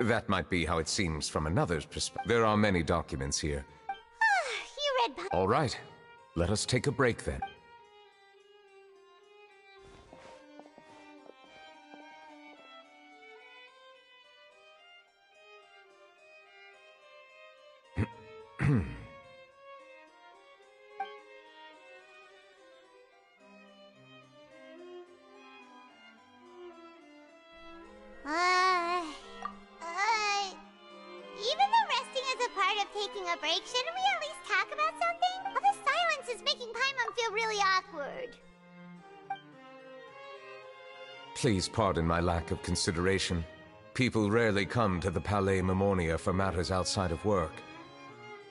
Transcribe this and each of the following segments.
That might be how it seems from another's perspective. There are many documents here. You read All right. Let us take a break then. Even though resting is a part of taking a break, shouldn't we at least talk about something? All this silence is making Paimon feel really awkward. Please pardon my lack of consideration. People rarely come to the Palais Memornia for matters outside of work.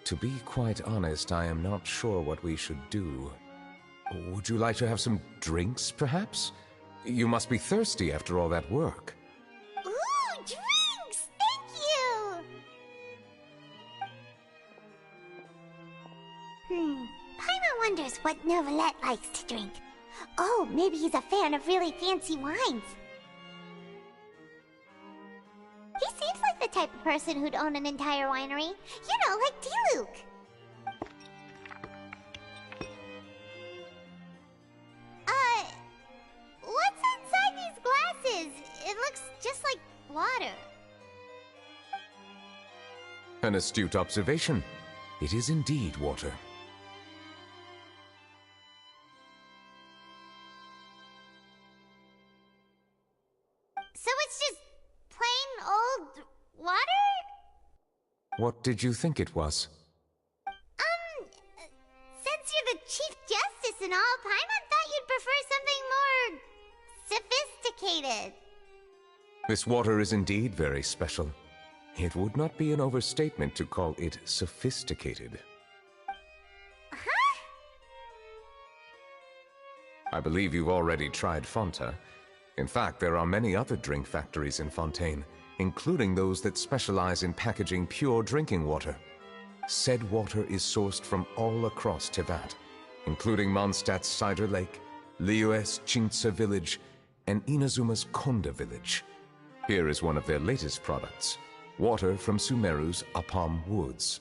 To be quite honest, I am not sure what we should do. Would you like to have some drinks, perhaps? You must be thirsty after all that work. Ooh, drinks! Thank you! Paimon wonders what Novelette likes to drink. Oh, maybe he's a fan of really fancy wines. He seems like the type of person who'd own an entire winery. You know, like Diluc. What's inside these glasses? It looks just like water. An astute observation. It is indeed water. So it's just plain old water? What did you think it was? Since you're the Chief Justice and all, Paimon thought you'd prefer something more sophisticated. This water is indeed very special. It would not be an overstatement to call it sophisticated. Huh? I believe you've already tried Fonta. In fact, there are many other drink factories in Fontaine, including those that specialize in packaging pure drinking water. Said water is sourced from all across Teyvat, including Mondstadt's Cider Lake, Liyue's Chintsa village, and Inazuma's Konda village. Here is one of their latest products, water from Sumeru's Apam Woods.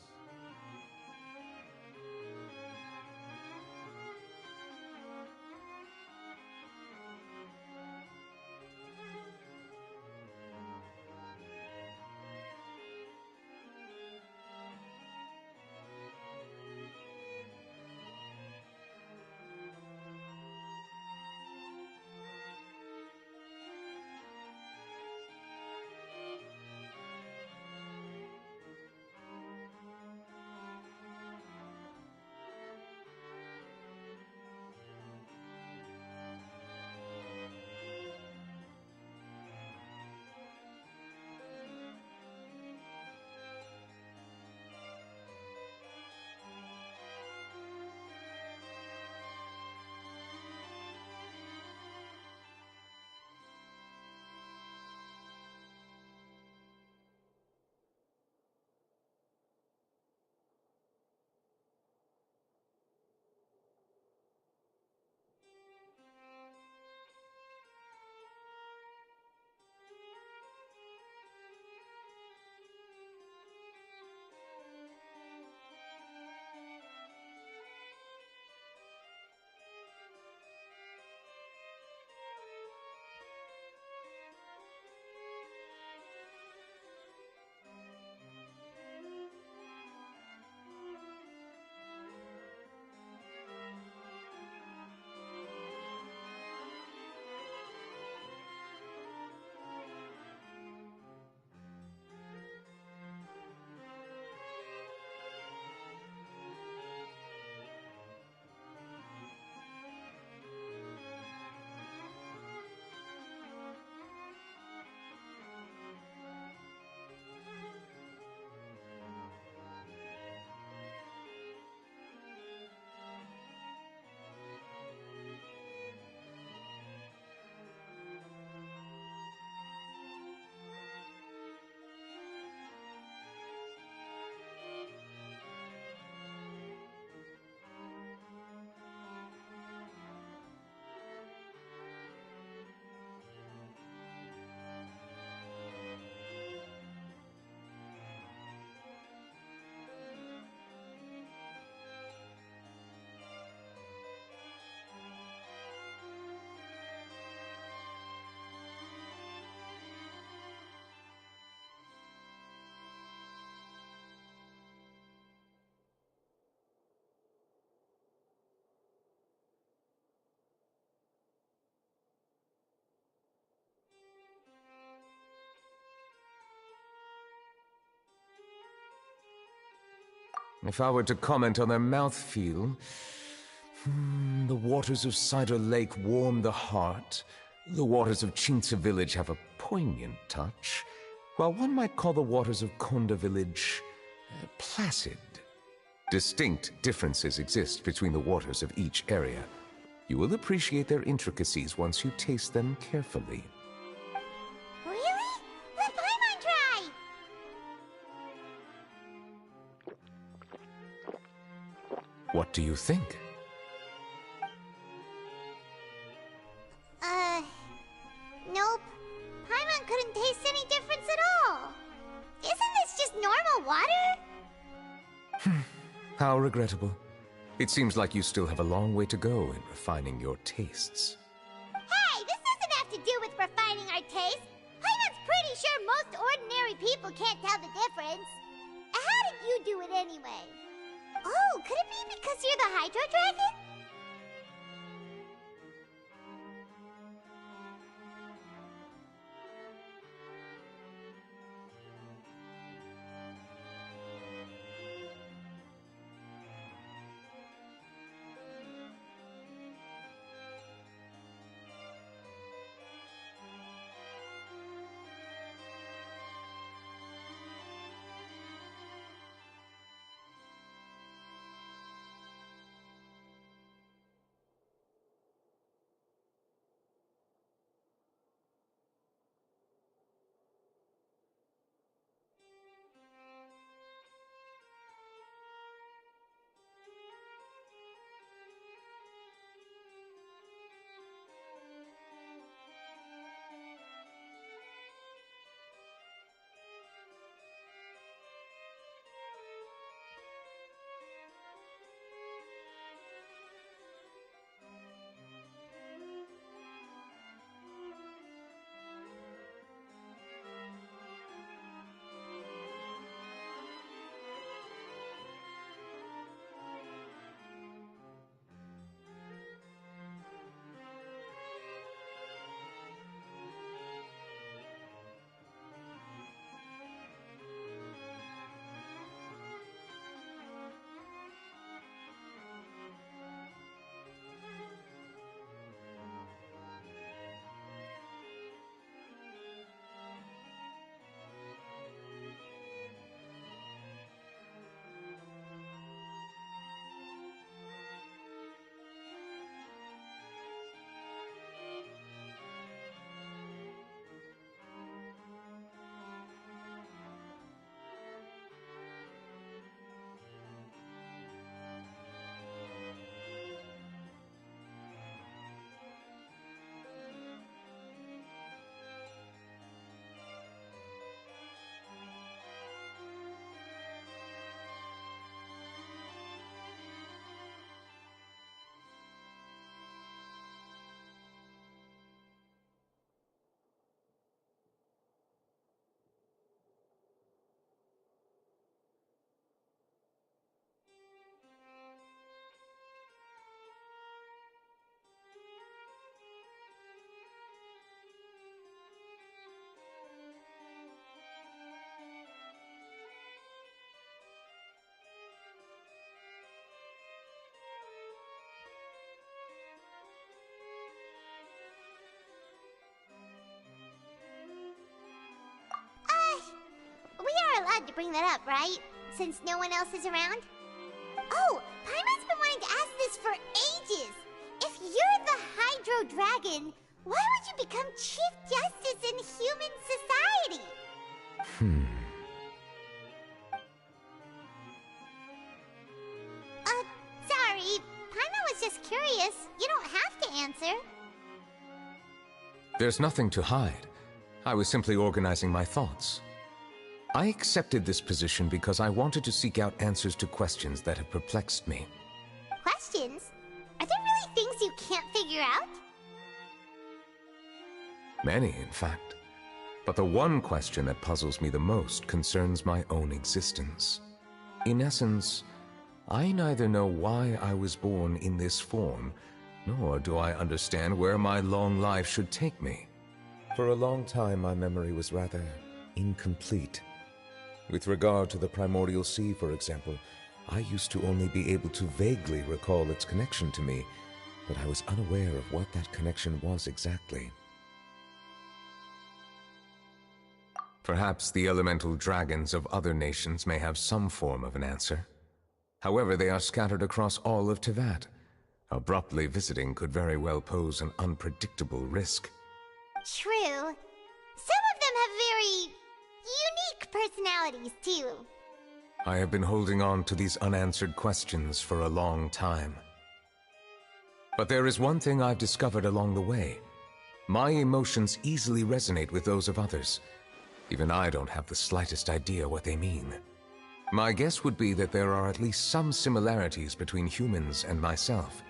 If I were to comment on their mouthfeel, the waters of Cider Lake warm the heart. The waters of Chintza Village have a poignant touch, while one might call the waters of Konda Village placid. Distinct differences exist between the waters of each area. You will appreciate their intricacies once you taste them carefully. Really? Let Paimon try! What do you think? Nope. Paimon couldn't taste any difference at all. Isn't this just normal water? How regrettable. It seems like you still have a long way to go in refining your tastes. Hey, this doesn't have to do with refining our taste. Paimon's pretty sure most ordinary people can't tell the difference. How did you do it anyway? Oh, could it be because you're the Hydro Dragon? To bring that up, right? Since no one else is around? Oh, Paimon's been wanting to ask this for ages! If you're the Hydro Dragon, why would you become Chief Justice in human society? Sorry. Paimon was just curious. You don't have to answer. There's nothing to hide. I was simply organizing my thoughts. I accepted this position because I wanted to seek out answers to questions that have perplexed me. Questions? Are there really things you can't figure out? Many, in fact. But the one question that puzzles me the most concerns my own existence. In essence, I neither know why I was born in this form, nor do I understand where my long life should take me. For a long time, my memory was rather incomplete. With regard to the primordial sea, for example, I used to only be able to vaguely recall its connection to me, but I was unaware of what that connection was exactly. Perhaps the elemental dragons of other nations may have some form of an answer. However, they are scattered across all of Teyvat. Abruptly visiting could very well pose an unpredictable risk. True. Some of them have very unique personalities, too. I have been holding on to these unanswered questions for a long time. But there is one thing I've discovered along the way. My emotions easily resonate with those of others. Even I don't have the slightest idea what they mean. My guess would be that there are at least some similarities between humans and myself.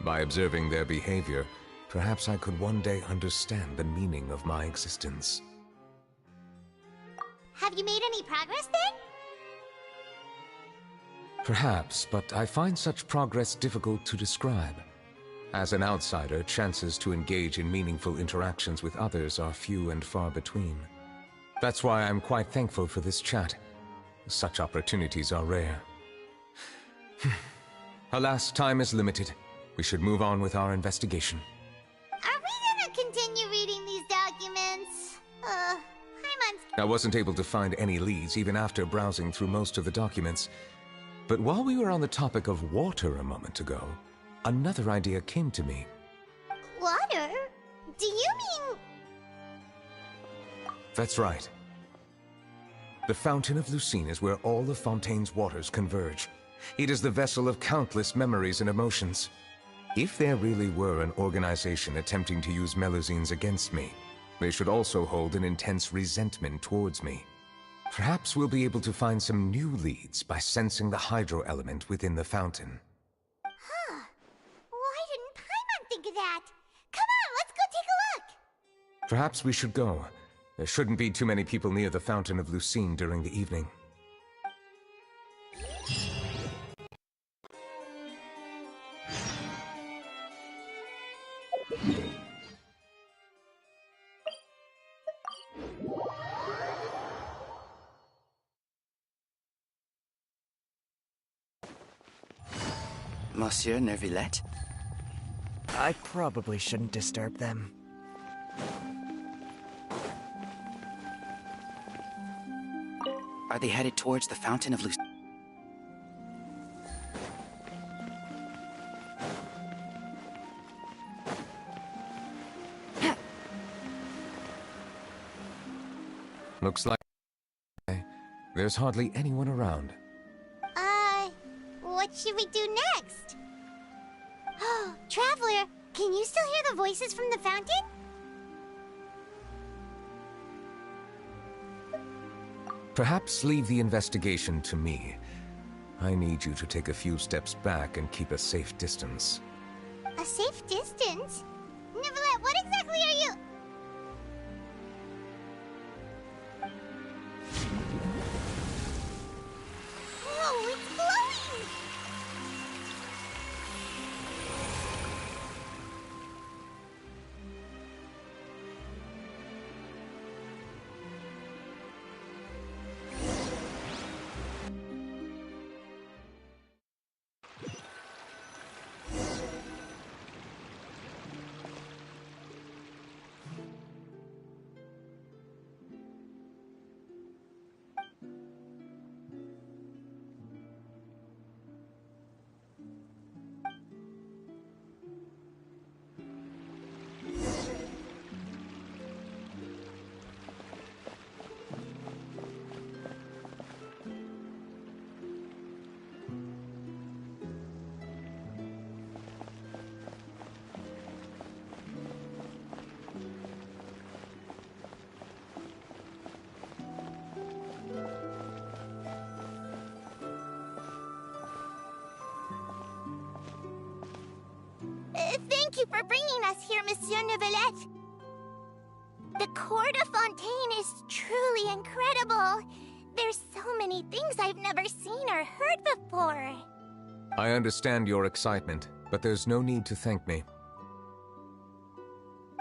By observing their behavior, perhaps I could one day understand the meaning of my existence. Have you made any progress then? Perhaps, but I find such progress difficult to describe. As an outsider, chances to engage in meaningful interactions with others are few and far between. That's why I'm quite thankful for this chat. Such opportunities are rare. Alas, time is limited. We should move on with our investigation. Are we gonna continue reading these documents? I wasn't able to find any leads even after browsing through most of the documents. But while we were on the topic of water a moment ago, another idea came to me. Water? Do you mean... That's right. The Fountain of Lucine is where all of Fontaine's waters converge. It is the vessel of countless memories and emotions. If there really were an organization attempting to use Melusines against me, they should also hold an intense resentment towards me. Perhaps we'll be able to find some new leads by sensing the hydro element within the fountain. Huh. Why didn't Paimon think of that? Come on, let's go take a look! Perhaps we should go. There shouldn't be too many people near the Fountain of Lucine during the evening. Monsieur Neuvillette? I probably shouldn't disturb them. Are they headed towards the Fountain of Lucine? Looks like there's hardly anyone around. What should we do next? Oh, Traveler, can you still hear the voices from the fountain? Perhaps leave the investigation to me. I need you to take a few steps back and keep a safe distance. A safe distance? Neuvillette, what exactly are you... Whoa, it's glowing! Thank you for bringing us here, Monsieur Neuvillette. The Court of Fontaine is truly incredible. There's so many things I've never seen or heard before. I understand your excitement, but there's no need to thank me.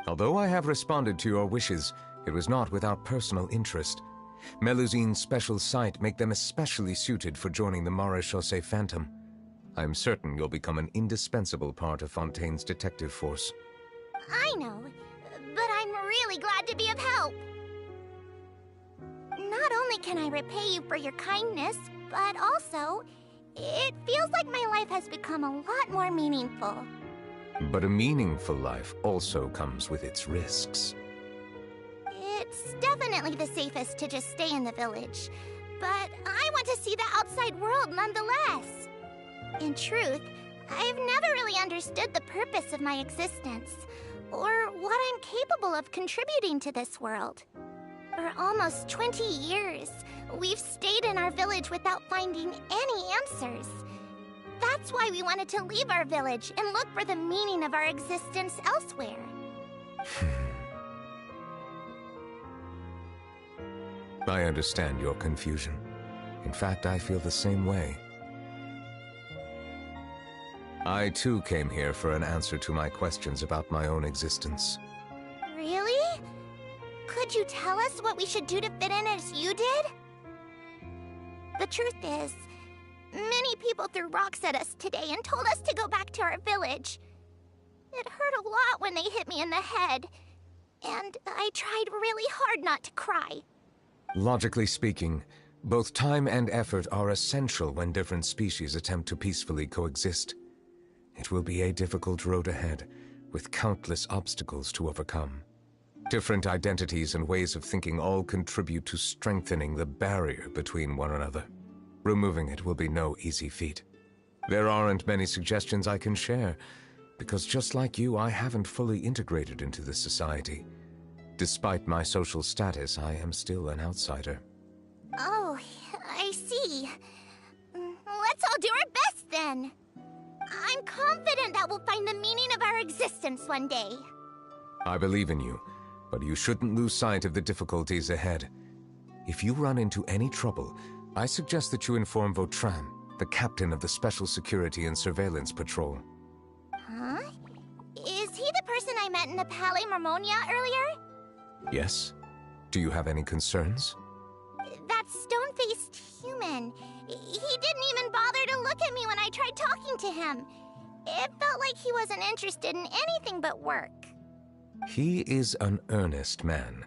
Although I have responded to your wishes, it was not without personal interest. Melusine's special sight make them especially suited for joining the Marechaussee Phantom. I'm certain you'll become an indispensable part of Fontaine's detective force. I know, but I'm really glad to be of help. Not only can I repay you for your kindness, but also, it feels like my life has become a lot more meaningful. But a meaningful life also comes with its risks. It's definitely the safest to just stay in the village, but I want to see the outside world nonetheless. In truth, I've never really understood the purpose of my existence, or what I'm capable of contributing to this world. For almost 20 years, we've stayed in our village without finding any answers. That's why we wanted to leave our village and look for the meaning of our existence elsewhere. I understand your confusion. In fact, I feel the same way. I too came here for an answer to my questions about my own existence. Really? Could you tell us what we should do to fit in as you did? The truth is, many people threw rocks at us today and told us to go back to our village. It hurt a lot when they hit me in the head, and I tried really hard not to cry. Logically speaking, both time and effort are essential when different species attempt to peacefully coexist. It will be a difficult road ahead, with countless obstacles to overcome. Different identities and ways of thinking all contribute to strengthening the barrier between one another. Removing it will be no easy feat. There aren't many suggestions I can share, because just like you, I haven't fully integrated into this society. Despite my social status, I am still an outsider. Oh, I see. Let's all do our best then. I'm confident that we'll find the meaning of our existence one day. I believe in you, but you shouldn't lose sight of the difficulties ahead. If you run into any trouble, I suggest that you inform Vautrin, the captain of the Special Security and Surveillance Patrol. Huh? Is he the person I met in the Palais Marmonia earlier? Yes? Do you have any concerns? That stone-faced human. He didn't even bother to look at me when I tried talking to him. It felt like he wasn't interested in anything but work. He is an earnest man.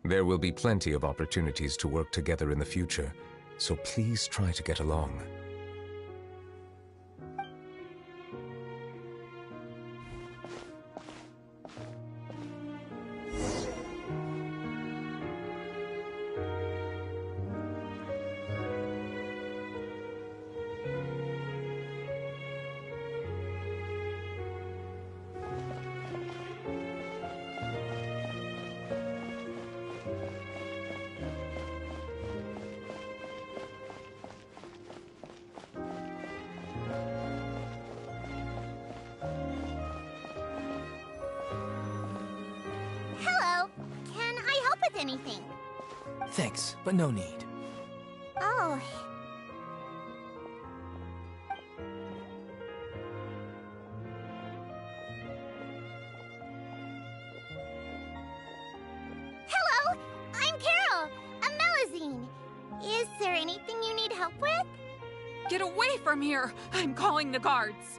There will be plenty of opportunities to work together in the future, so please try to get along. Hello. Can I help with anything? Thanks, but no need. Oh. Hello, I'm Carol, a Melusine. Is there anything you need help with? Get away from here! I'm calling the guards!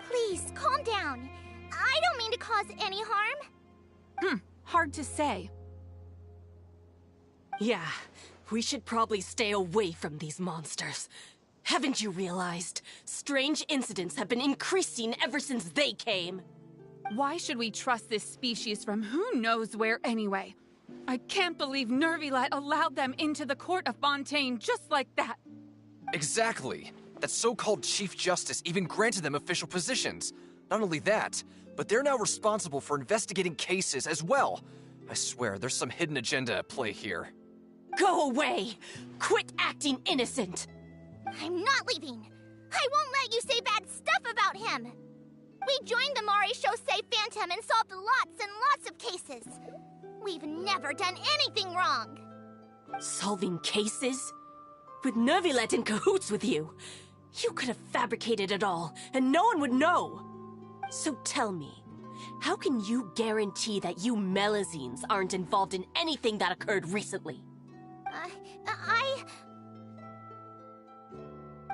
Please, calm down. I don't mean to cause any harm. Hard to say. Yeah, we should probably stay away from these monsters. Haven't you realized? Strange incidents have been increasing ever since they came. Why should we trust this species from who knows where anyway? I can't believe Nervilet allowed them into the court of Fontaine just like that. Exactly. That so-called Chief Justice even granted them official positions. Not only that, but they're now responsible for investigating cases as well. I swear, there's some hidden agenda at play here. Go away! Quit acting innocent! I'm not leaving. I won't let you say bad stuff about him. We joined the Marechaussee Phantom and solved lots and lots of cases. We've never done anything wrong. Solving cases? With Nervilet in cahoots with you. You could have fabricated it all, and no one would know. So tell me, how can you guarantee that you Melusines aren't involved in anything that occurred recently?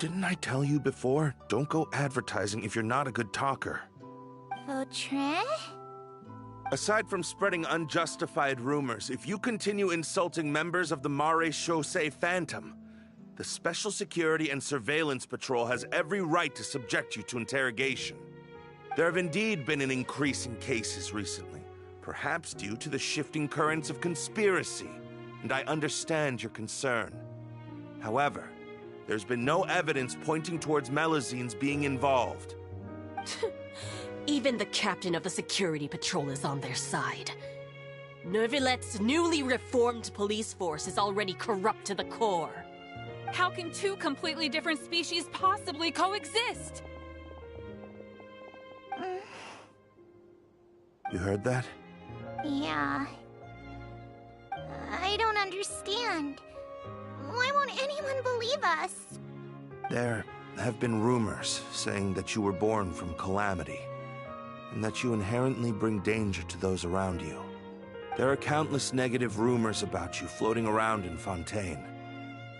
Didn't I tell you before? Don't go advertising if you're not a good talker. Vautrin? Aside from spreading unjustified rumors, if you continue insulting members of the Maréchaussée Phantom, the Special Security and Surveillance Patrol has every right to subject you to interrogation. There have indeed been an increase in cases recently, perhaps due to the shifting currents of conspiracy, and I understand your concern. However, there's been no evidence pointing towards Melusines being involved. Even the captain of the security patrol is on their side. Nervilette's newly reformed police force is already corrupt to the core. How can two completely different species possibly coexist? You heard that? Yeah. I don't understand. Why won't anyone believe us? There have been rumors saying that you were born from calamity, and that you inherently bring danger to those around you. There are countless negative rumors about you floating around in Fontaine.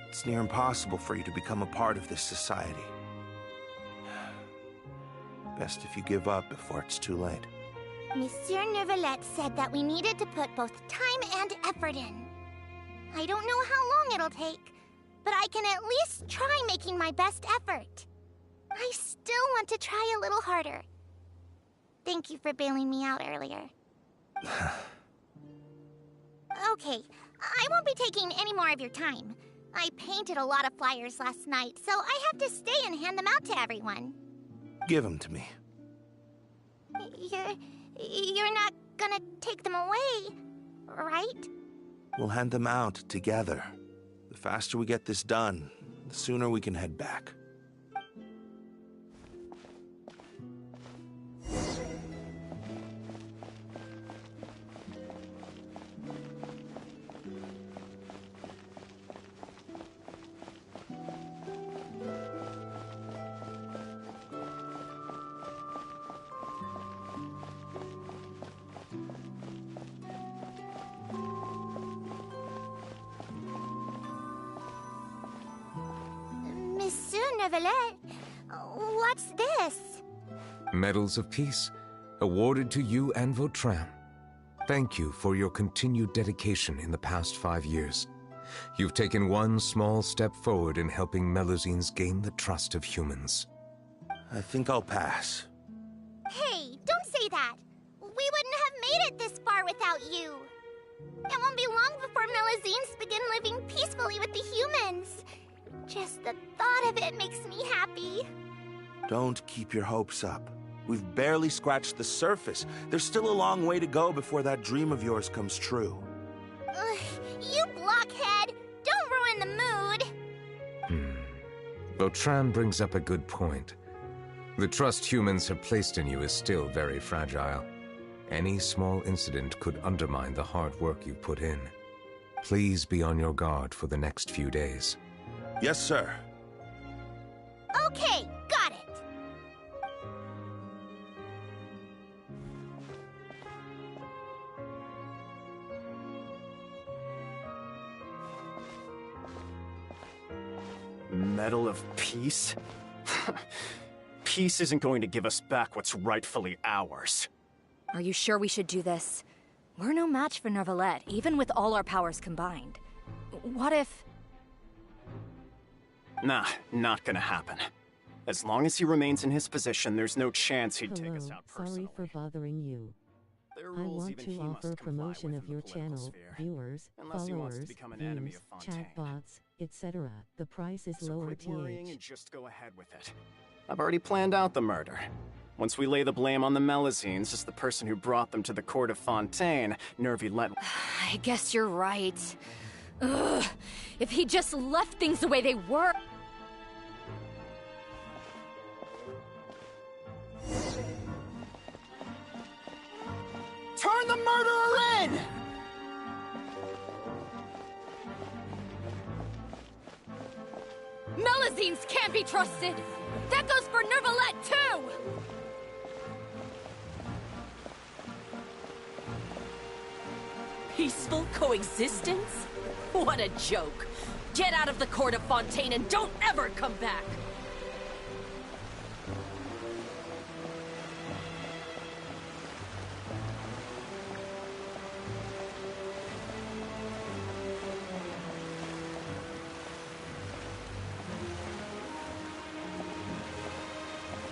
It's near impossible for you to become a part of this society. Best if you give up before it's too late. Monsieur Nervilette said that we needed to put both time and effort in. I don't know how long it'll take, but I can at least try making my best effort. I still want to try a little harder. Thank you for bailing me out earlier. Okay, I won't be taking any more of your time. I painted a lot of flyers last night, so I have to stay and hand them out to everyone. Give them to me. You're not gonna take them away, right? We'll hand them out together. The faster we get this done, the sooner we can head back. Monsieur Nervilette, what's this? Medals of Peace, awarded to you and Vautrin. Thank you for your continued dedication in the past 5 years. You've taken one small step forward in helping Melusines gain the trust of humans. I think I'll pass. Hey, don't say that. We wouldn't have made it this far without you. It won't be long before Melusines begin living peacefully with the humans. Just the thought of it makes me happy. Don't keep your hopes up. We've barely scratched the surface. There's still a long way to go before that dream of yours comes true. You blockhead! Don't ruin the mood! Vautrin brings up a good point. The trust humans have placed in you is still very fragile. Any small incident could undermine the hard work you've put in. Please be on your guard for the next few days. Yes, sir. Okay, got it. Medal of Peace? Peace isn't going to give us back what's rightfully ours. Are you sure we should do this? We're no match for Nervilette, even with all our powers combined. What if... Nah, not gonna happen. As long as he remains in his position, there's no chance he'd take us out personally. Sorry for bothering you. There are I rules want even to he must offer comply promotion with of in your the political channel, sphere. viewers, Unless he wants to followers, become an enemy views, of Fontaine. chatbots, etc. The price is So lower quit worrying th. and just go ahead with it. I've already planned out the murder. Once we lay the blame on the Melusines as the person who brought them to the court of Fontaine, Nervilette... I guess you're right. Ugh. If he just left things the way they were... Turn the murderer in! Melusines can't be trusted! That goes for Nervilette, too! Peaceful coexistence? What a joke. Get out of the court of Fontaine and don't ever come back!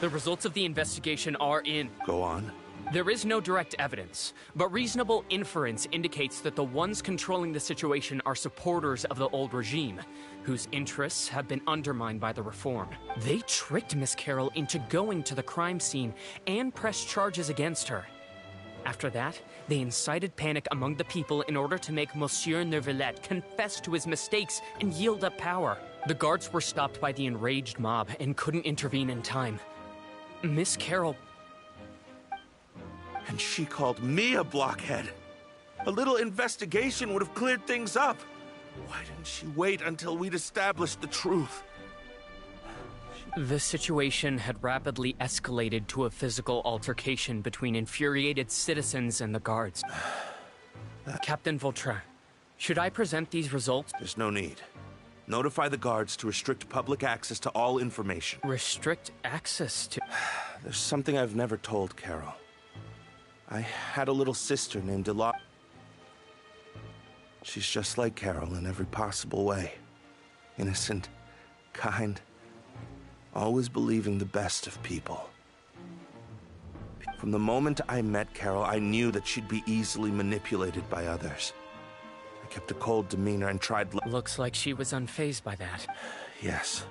The results of the investigation are in. Go on. There is no direct evidence, but reasonable inference indicates that the ones controlling the situation are supporters of the old regime, whose interests have been undermined by the reform. They tricked Miss Carroll into going to the crime scene and pressed charges against her. After that, they incited panic among the people in order to make Monsieur Neuvillette confess to his mistakes and yield up power. The guards were stopped by the enraged mob and couldn't intervene in time. Miss Carroll... And she called me a blockhead. A little investigation would have cleared things up. Why didn't she wait until we'd established the truth? The situation had rapidly escalated to a physical altercation between infuriated citizens and the guards. Captain Vautrin, should I present these results? There's no need. Notify the guards to restrict public access to all information. Restrict access to... There's something I've never told Carol. I had a little sister named Delilah. She's just like Carol in every possible way. Innocent, kind, always believing the best of people. From the moment I met Carol, I knew that she'd be easily manipulated by others. I kept a cold demeanor and tried... Looks like she was unfazed by that. Yes.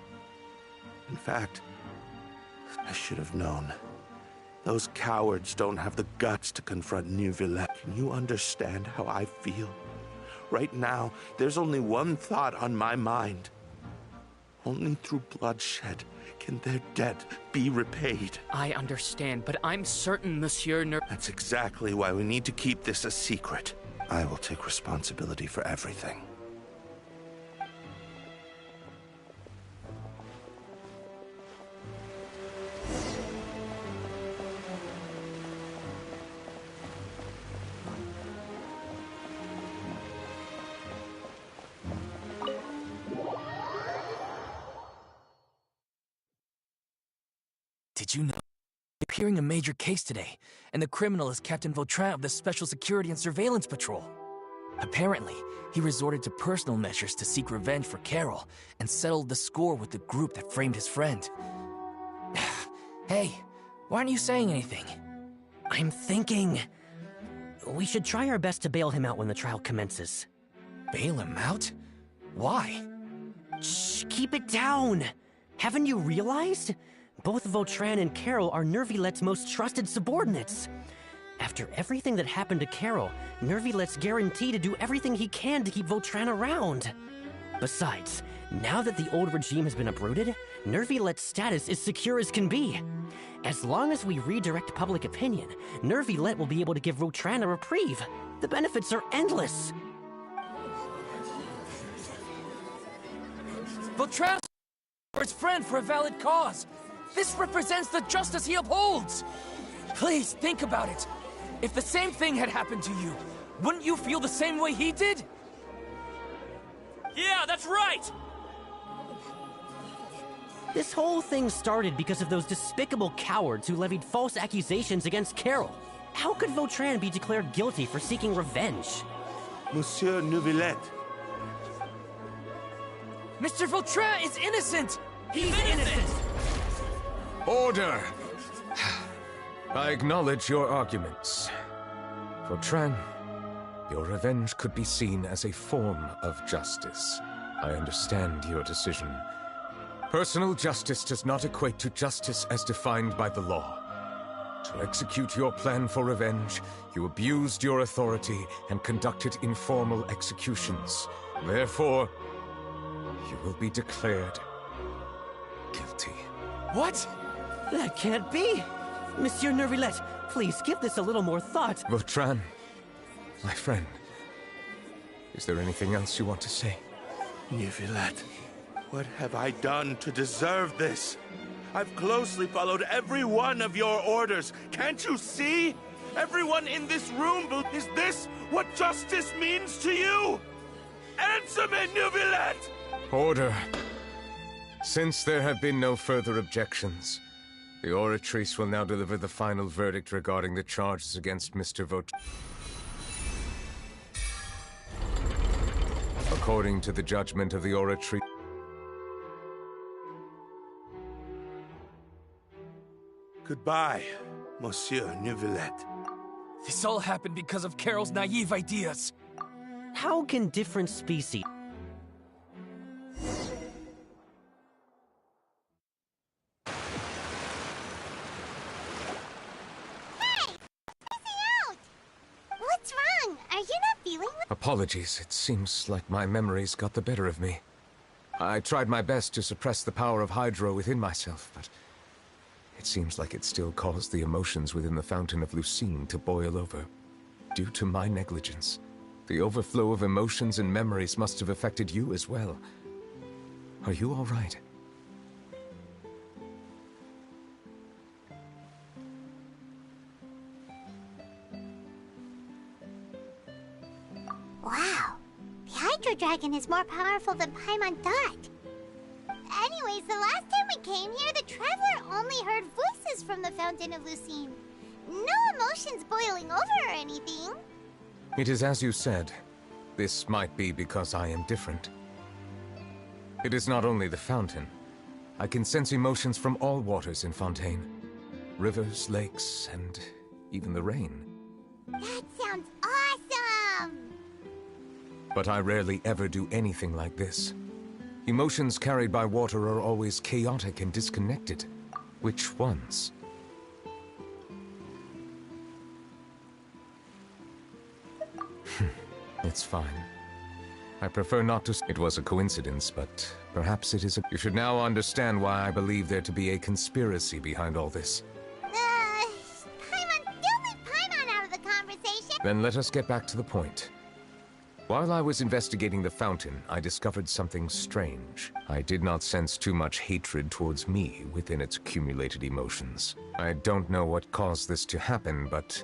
In fact, I should have known. Those cowards don't have the guts to confront Neuvillette. Can you understand how I feel? Right now, there's only one thought on my mind. Only through bloodshed can their debt be repaid. I understand, but I'm certain Monsieur That's exactly why we need to keep this a secret. I will take responsibility for everything. Did you know? You're hearing a major case today, and the criminal is Captain Vautrin of the Special Security and Surveillance Patrol. Apparently, he resorted to personal measures to seek revenge for Carol and settled the score with the group that framed his friend. Hey, why aren't you saying anything? I'm thinking... we should try our best to bail him out when the trial commences. Bail him out? Why? Shh, keep it down! Haven't you realized? Both Vautrin and Carol are Nervillette's most trusted subordinates. After everything that happened to Carol, Nervillette's guaranteed to do everything he can to keep Vautrin around. Besides, now that the old regime has been uprooted, Nervillette's status is secure as can be. As long as we redirect public opinion, Neuvillette will be able to give Vautrin a reprieve. The benefits are endless. Vautrin for his friend for a valid cause. This represents the justice he upholds. Please think about it. If the same thing had happened to you, wouldn't you feel the same way he did? Yeah, that's right! This whole thing started because of those despicable cowards who levied false accusations against Carol. How could Vautrin be declared guilty for seeking revenge? Monsieur Neuvillette. Mr. Vautrin is innocent! He's innocent! Order! I acknowledge your arguments. Vautrin, your revenge could be seen as a form of justice. I understand your decision. Personal justice does not equate to justice as defined by the law. To execute your plan for revenge, you abused your authority and conducted informal executions. Therefore, you will be declared guilty. What? That can't be! Monsieur Neuvillette, please give this a little more thought. Vautrin, my friend, is there anything else you want to say? Neuvillette, what have I done to deserve this? I've closely followed every one of your orders. Can't you see? Everyone in this room, is this what justice means to you? Answer me, Neuvillette! Order. Since there have been no further objections, the Oratrice will now deliver the final verdict regarding the charges against Mr. According to the judgment of the Oratrice... Goodbye, Monsieur Neuvillette. This all happened because of Carol's naive ideas. How can different species... What's wrong? Are you not feeling well? Apologies, it seems like my memories got the better of me. I tried my best to suppress the power of Hydro within myself, but it seems like it still caused the emotions within the Fountain of Lucine to boil over. Due to my negligence, the overflow of emotions and memories must have affected you as well. Are you all right? Wow. The Hydro Dragon is more powerful than Paimon thought. Anyways, the last time we came here, the Traveler only heard voices from the Fountain of Lucine. No emotions boiling over or anything. It is as you said. This might be because I am different. It is not only the fountain. I can sense emotions from all waters in Fontaine. Rivers, lakes, and even the rain. That sounds awesome! But I rarely ever do anything like this. Emotions carried by water are always chaotic and disconnected. Which ones? It's fine. I prefer not to... It was a coincidence, but perhaps it is a... You should now understand why I believe there to be a conspiracy behind all this. Paimon, don't leave Paimon out of the conversation! Then let us get back to the point. While I was investigating the fountain, I discovered something strange. I did not sense too much hatred towards me within its accumulated emotions. I don't know what caused this to happen, but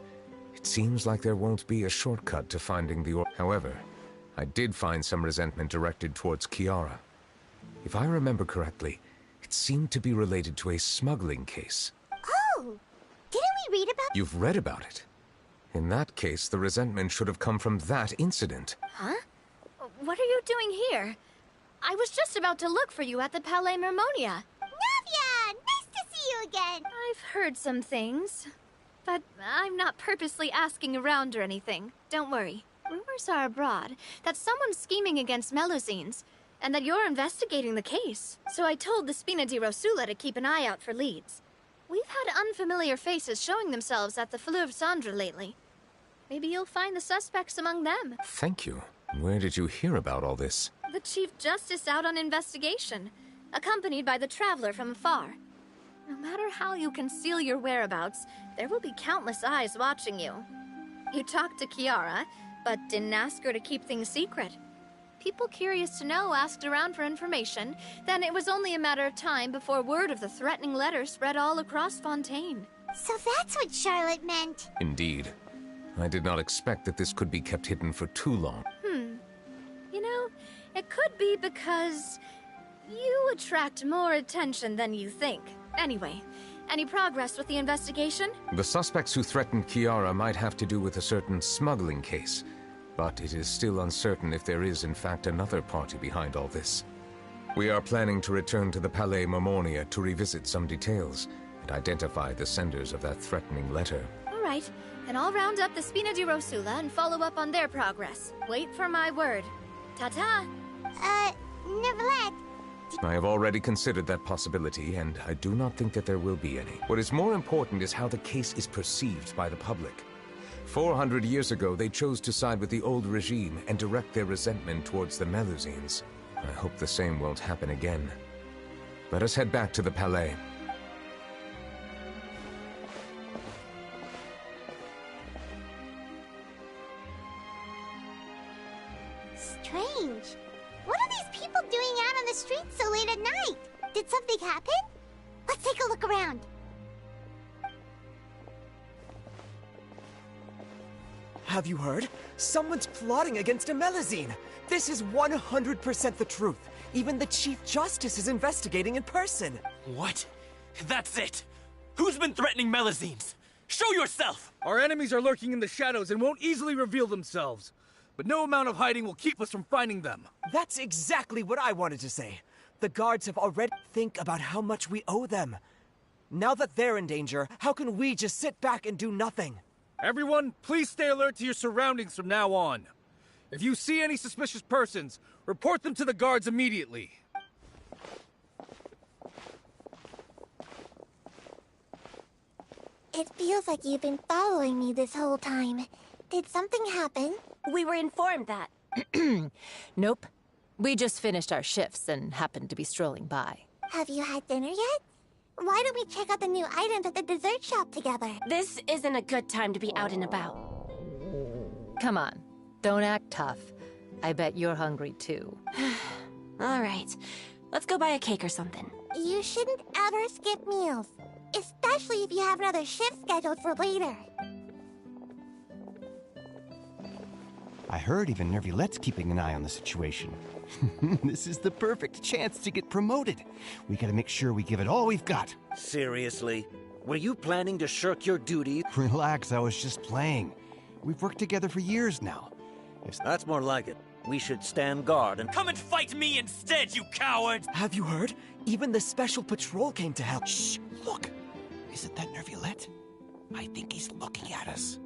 it seems like there won't be a shortcut to finding the However, I did find some resentment directed towards Kiara. If I remember correctly, it seemed to be related to a smuggling case. Oh! Didn't we read about... You've read about it? In that case, the resentment should have come from that incident. Huh? What are you doing here? I was just about to look for you at the Palais Mermonia. Navia! Nice to see you again! I've heard some things, but I'm not purposely asking around or anything. Don't worry. Rumors are abroad that someone's scheming against Melusines, and that you're investigating the case. So I told the Spina di Rosula to keep an eye out for leads. We've had unfamiliar faces showing themselves at the Fleuve Cendre lately. Maybe you'll find the suspects among them. Thank you. Where did you hear about all this? The Chief Justice out on investigation, accompanied by the Traveler from afar. No matter how you conceal your whereabouts, there will be countless eyes watching you. You talked to Kiara, but didn't ask her to keep things secret. People curious to know asked around for information, then it was only a matter of time before word of the threatening letter spread all across Fontaine. So that's what Charlotte meant. Indeed. I did not expect that this could be kept hidden for too long. You know, it could be because you attract more attention than you think. Anyway, any progress with the investigation? The suspects who threatened Kiara might have to do with a certain smuggling case, but it is still uncertain if there is in fact another party behind all this. We are planning to return to the Palais Mermonia to revisit some details and identify the senders of that threatening letter. All right, then I'll round up the Spina di Rosula and follow up on their progress. Wait for my word. Ta-ta! Neuvillette. I have already considered that possibility, and I do not think that there will be any. What is more important is how the case is perceived by the public. 400 years ago, they chose to side with the old regime and direct their resentment towards the Melusines. I hope the same won't happen again. Let us head back to the Palais. Strange. What are these people doing out on the streets so late at night? Did something happen? Let's take a look around. Have you heard? Someone's plotting against Amelazine! This is 100% the truth. Even the Chief Justice is investigating in person. What? That's it! Who's been threatening Melazines? Show yourself! Our enemies are lurking in the shadows and won't easily reveal themselves. But no amount of hiding will keep us from finding them. That's exactly what I wanted to say. The guards have already think about how much we owe them. Now that they're in danger, how can we just sit back and do nothing? Everyone, please stay alert to your surroundings from now on. If you see any suspicious persons, report them to the guards immediately. It feels like you've been following me this whole time. Did something happen? We were informed that. Nope. We just finished our shifts and happened to be strolling by. Have you had dinner yet? Why don't we check out the new items at the dessert shop together? This isn't a good time to be out and about. Come on, don't act tough. I bet you're hungry too. All right, let's go buy a cake or something. You shouldn't ever skip meals, especially if you have another shift scheduled for later. I heard even Nervilette's keeping an eye on the situation. This is the perfect chance to get promoted. We gotta make sure we give it all we've got. Seriously? Were you planning to shirk your duty? Relax, I was just playing. We've worked together for years now. That's more like it. We should stand guard and— Come and fight me instead, you coward! Have you heard? Even the Special Patrol came to help. Shh! Look! Isn't that Nervilette? I think he's looking at us.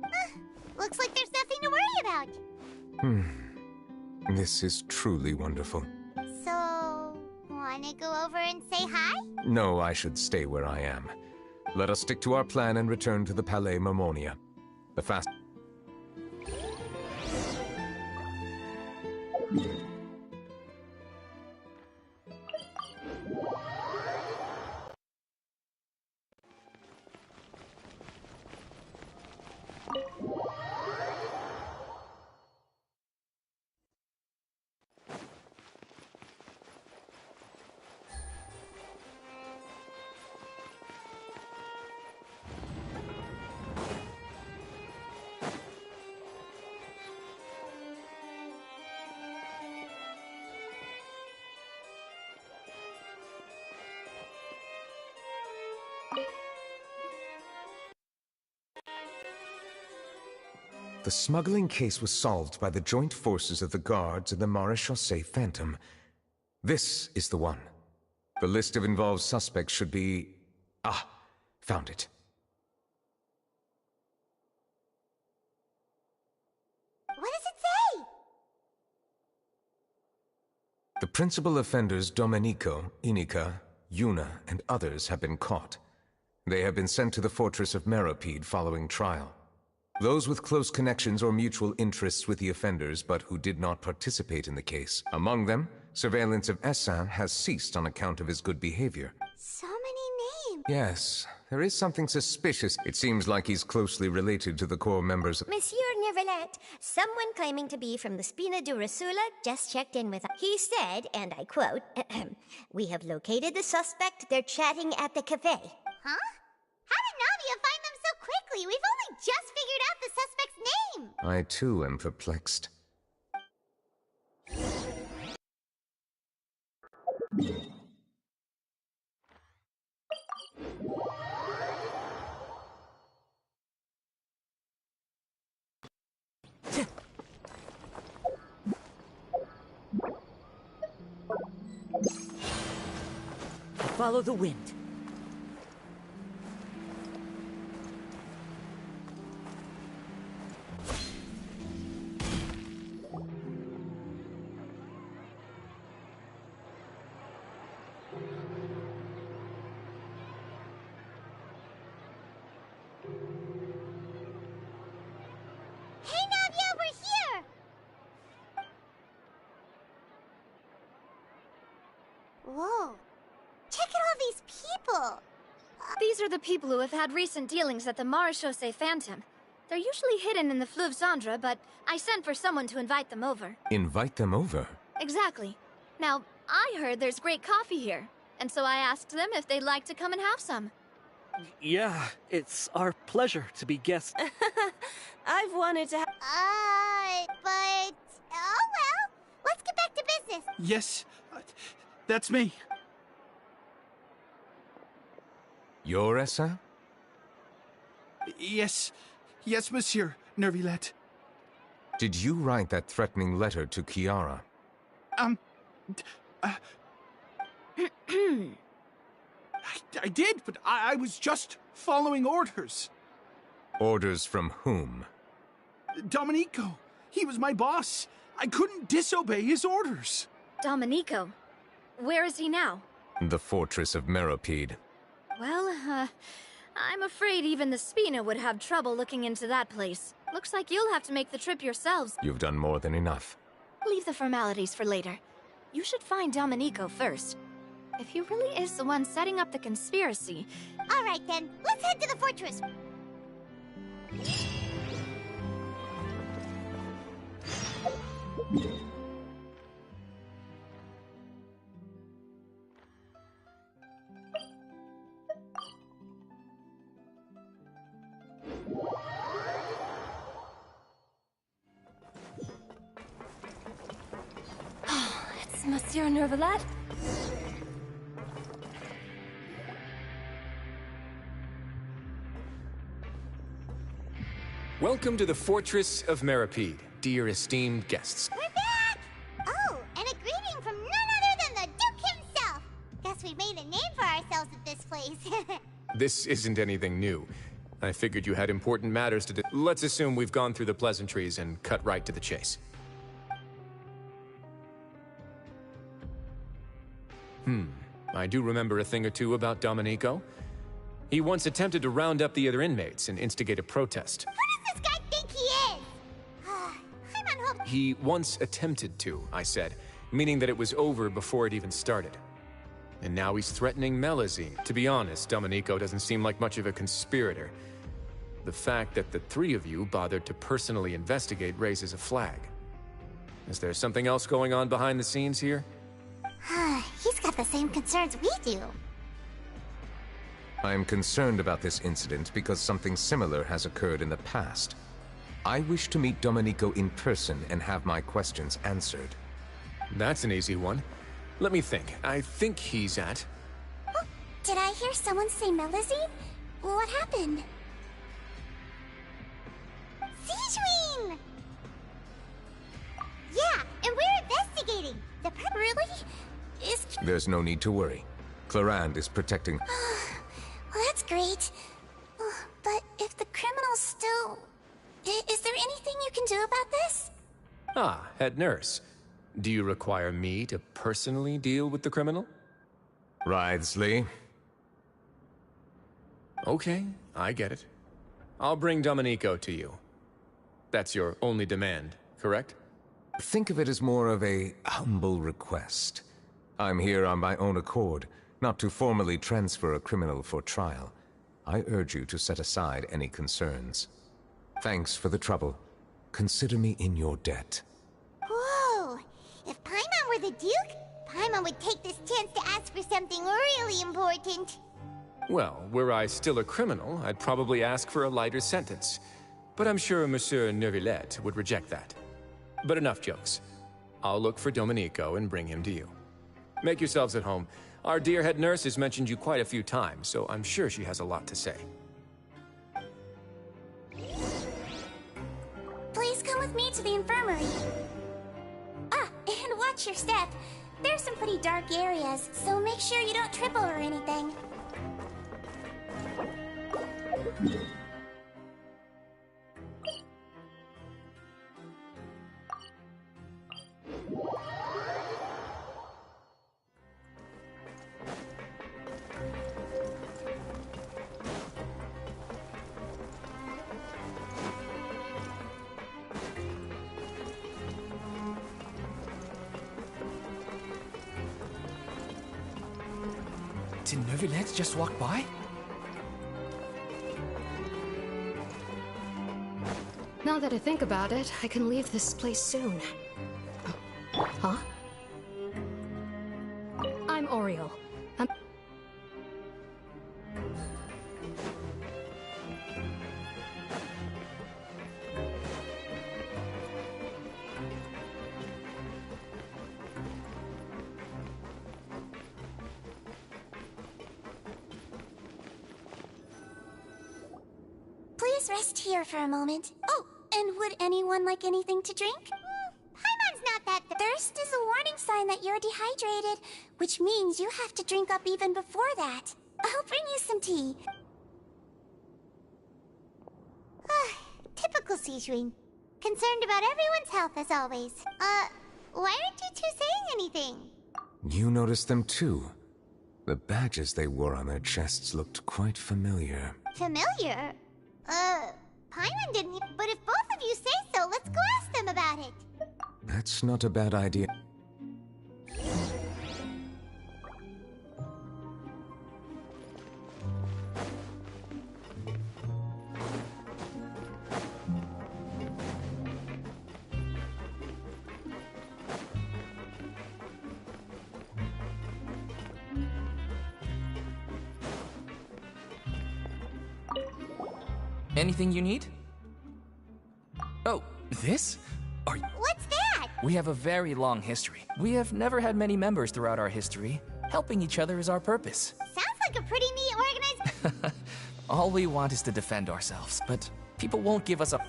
Looks like there's nothing to worry about. This is truly wonderful. So, wanna go over and say hi? No, I should stay where I am. Let us stick to our plan and return to the Palais Mermonia. The fast... The smuggling case was solved by the joint forces of the guards and the Maréchaussée Phantom. This is the one. The list of involved suspects should be... Ah, found it. What does it say? The principal offenders Domenico, Inica, Yuna, and others have been caught. They have been sent to the fortress of Meropide following trial. Those with close connections or mutual interests with the offenders, but who did not participate in the case. Among them, surveillance of Essin has ceased on account of his good behavior. So many names. Yes, there is something suspicious. It seems like he's closely related to the core members of... Monsieur Nervilette, someone claiming to be from the Spina Durasula just checked in with us. He said, and I quote, "We have located the suspect. They're chatting at the cafe." Huh? How did Navia find them so quickly? We've only just figured out the suspect's name. I too am perplexed. Follow the wind. Whoa. Check out all these people. These are the people who have had recent dealings at the Maréchaussée Phantom. They're usually hidden in the Fleuve Cendre, but I sent for someone to invite them over. Invite them over? Exactly. Now, I heard there's great coffee here, and so I asked them if they'd like to come and have some. Yeah, it's our pleasure to be guests. I've wanted to But... Oh well, let's get back to business. Yes, that's me. You're Essa? Yes, monsieur, Nervilette. Did you write that threatening letter to Kiara? I did, but I was just following orders. Orders from whom? Domenico. He was my boss. I couldn't disobey his orders. Domenico? Where is he now? The fortress of Meropide. Well, I'm afraid even the Spina would have trouble looking into that place. Looks like you'll have to make the trip yourselves. You've done more than enough. Leave the formalities for later. You should find Domenico first. If he really is the one setting up the conspiracy... All right then, let's head to the fortress. It's Monsieur Nervilette. Welcome to the Fortress of Meropide, dear esteemed guests. We're back! Oh, and a greeting from none other than the Duke himself. Guess we made a name for ourselves at this place. This isn't anything new. I figured you had important matters to do. Let's assume we've gone through the pleasantries and cut right to the chase. I do remember a thing or two about Domenico. He once attempted to round up the other inmates and instigate a protest. Who does this guy think he is? I'm on hold. He once attempted to, I said, meaning that it was over before it even started. And now he's threatening Melusine. To be honest, Domenico doesn't seem like much of a conspirator. The fact that the three of you bothered to personally investigate raises a flag. Is there something else going on behind the scenes here? He's got the same concerns we do. I am concerned about this incident because something similar has occurred in the past. I wish to meet Domenico in person and have my questions answered. That's an easy one. Let me think. I think he's at... Oh, did I hear someone say Melusine? What happened? Siegewing! Yeah, and we're investigating. Really? There's no need to worry. Clarande is protecting... Well, that's great. But if the criminal's still... Is there anything you can do about this? Ah, head nurse. Do you require me to personally deal with the criminal? Wriothesley. Okay, I get it. I'll bring Domenico to you. That's your only demand, correct? Think of it as more of a humble request. I'm here on my own accord, not to formally transfer a criminal for trial. I urge you to set aside any concerns. Thanks for the trouble. Consider me in your debt. Whoa! If Paimon were the Duke, Paimon would take this chance to ask for something really important. Well, were I still a criminal, I'd probably ask for a lighter sentence. But I'm sure Monsieur Nervilette would reject that. But enough jokes. I'll look for Domenico and bring him to you. Make yourselves at home. Our dear head nurse has mentioned you quite a few times, so I'm sure she has a lot to say. Please come with me to the infirmary. Ah, and watch your step. There's some pretty dark areas, so make sure you don't trip over anything. Did Nervilette just walk by? Now that I think about it, I can leave this place soon. Oh. Huh? I'm Oriel. please rest here for a moment? Oh, and would anyone like anything to drink? Paimon's not that Thirst is a warning sign that you're dehydrated, which means you have to drink up even before that. I'll bring you some tea. Typical Sijun. Concerned about everyone's health as always. Why aren't you two saying anything? You noticed them too. The badges they wore on their chests looked quite familiar. Familiar? Paimon didn't, but if both of you say so, let's go ask them about it. That's not a bad idea. Anything you need? Oh, this? What's that? We have a very long history. We have never had many members throughout our history. Helping each other is our purpose. Sounds like a pretty neat organization. All we want is to defend ourselves, but people won't give us a...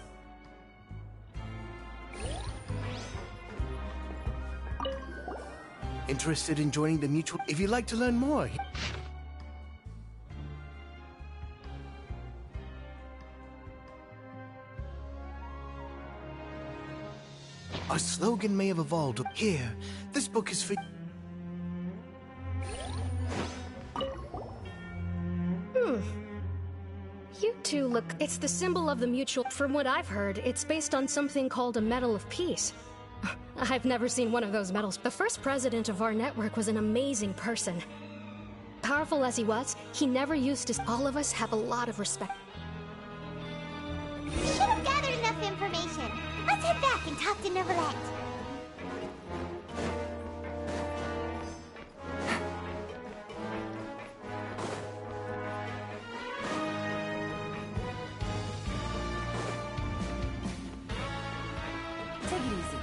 Interested in joining the mutual? If you'd like to learn more. Our slogan may have evolved. Here, this book is for... You two look... It's the symbol of the mutual... From what I've heard, it's based on something called a Medal of Peace. I've never seen one of those medals. The first president of our network was an amazing person. Powerful as he was, he never used to... All of us have a lot of respect. We should have gathered enough information. Let's head back and talk to Neverland. Take it easy.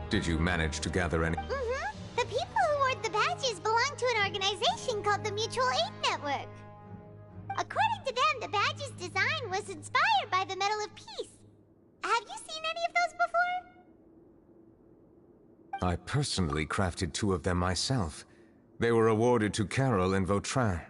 Did you manage to gather any? The people who wore the badges belong to an organization called the Mutual Aid Network. According to them, the badge's design was inspired by the Medal of Peace. Have you seen any of those before? I personally crafted 2 of them myself. They were awarded to Carol and Vautrin.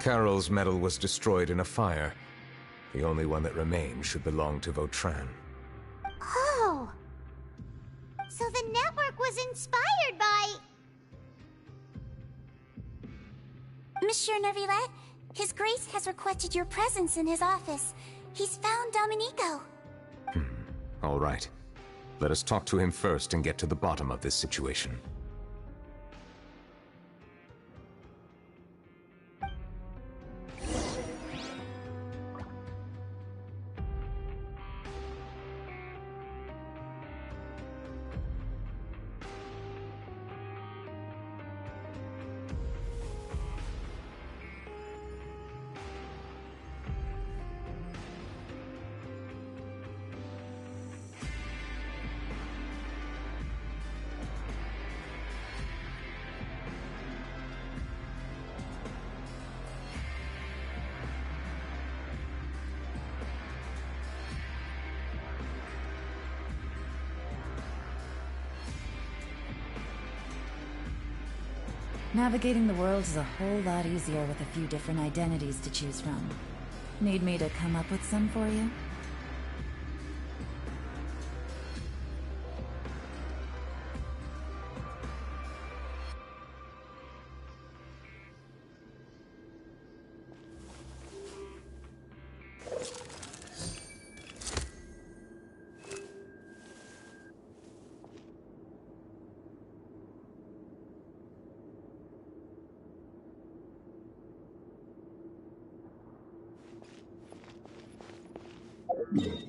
Carol's medal was destroyed in a fire. The only one that remains should belong to Vautrin. Oh! So the network was inspired by... Monsieur Neuvillette, His Grace has requested your presence in his office. He's found Domenico. All right. Let us talk to him first and get to the bottom of this situation. Navigating the world is a whole lot easier with a few different identities to choose from. Need me to come up with some for you? Yeah.